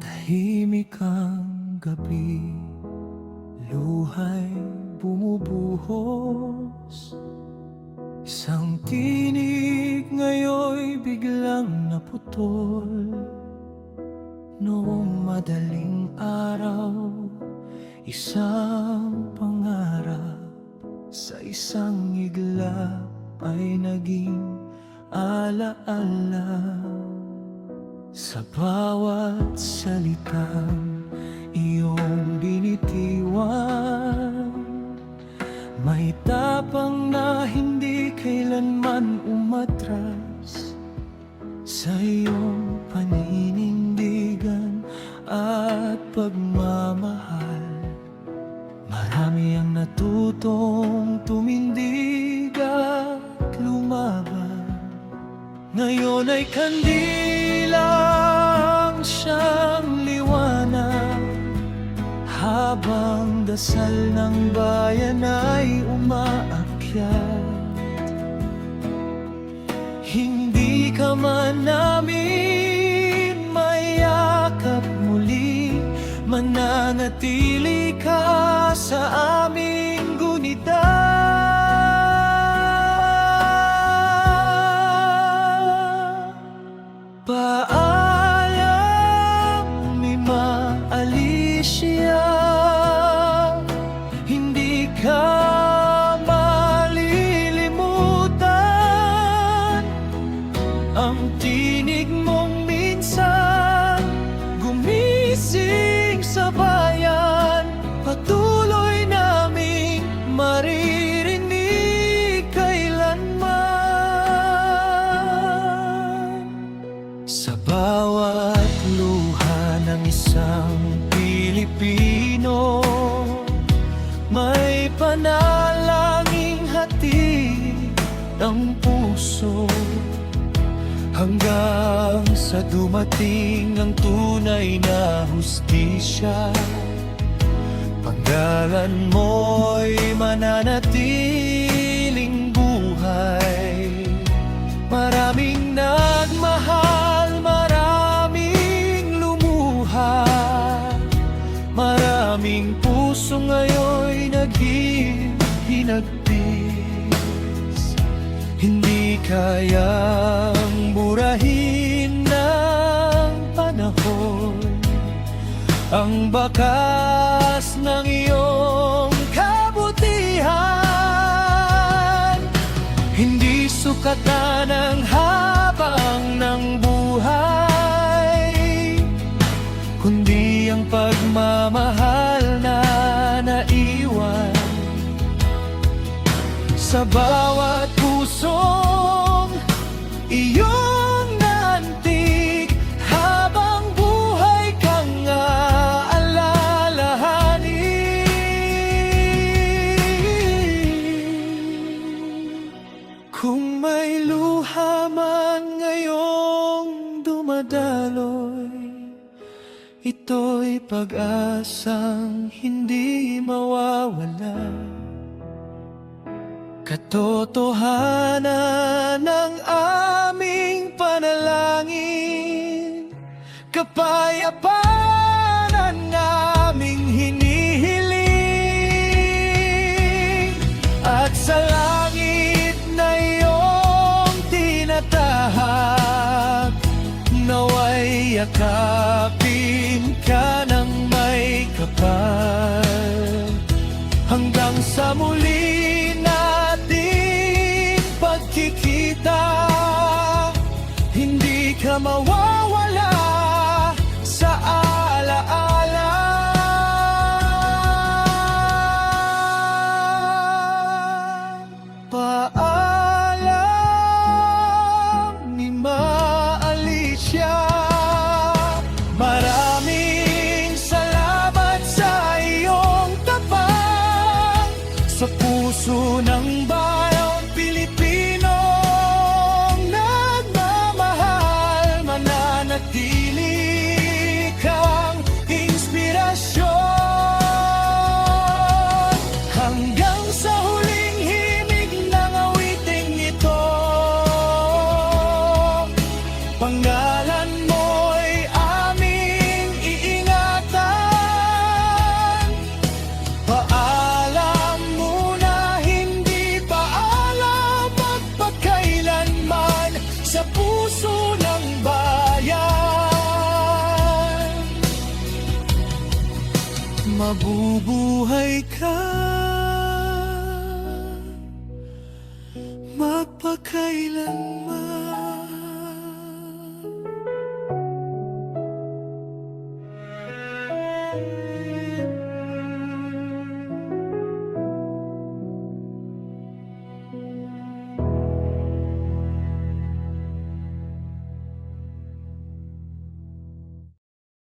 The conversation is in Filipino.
Tahimik ang gabi, luha'y bumubuhos. Isang tinig ngayon'y biglang naputol. Noong madaling araw, isang pangarap sa isang iglap ay naging alaala. Sa bawat salitang iyong binitiwan, may tapang na hindi kailanman umatras sa iyong paninindigan at pagmamahal. Marami ang natutong tumindig at lumaban. Ngayon ay kandilang siyang liwanag, habang dasal ng bayan ay umaakyat. Hindi ka man namin mayakap muli, mananatili ka sa aming gunita. Paalam ni Ma Alicia, hindi ka malilimutan. Ang tinig mong minsan gumising sa bayan, patuloy naming maririnig kailanman. Sa bawat luha ng isang Pilipino, may panalangin hatid ang puso, hanggang sa dumating ang tunay na hustisya. Panggalan mo'y mananatiling buhay. Maraming nagmahal, maraming lumuha, maraming puso ngayon'y naghihinagpis. Hindi kayang burahin ng panahon ang bakas ng iyong kabutihan. Hindi sukatan ang habang ng buhay, kundi ang pagmamahal na naiwan sa bawat pusong iyong nantig. Habang buhay kang aalalahanin. Kung may luha man ngayong dumadaloy, ito'y pag-asang hindi mawawala. Katotohanan ng aming panalangin, kapayapaan ang aming hinihiling. At sa langit na iyong tinatahak, naway yakapin ka ng may kapal. Hanggang sa muli nating pagkikita, hindi ka mawawala sa alaala. Paalam ni Ma Alicia, maraming salamat sa iyong tapang sa puso ng bayang Pilipino. Nagmamahal, mabubuhay ka magpakailanman.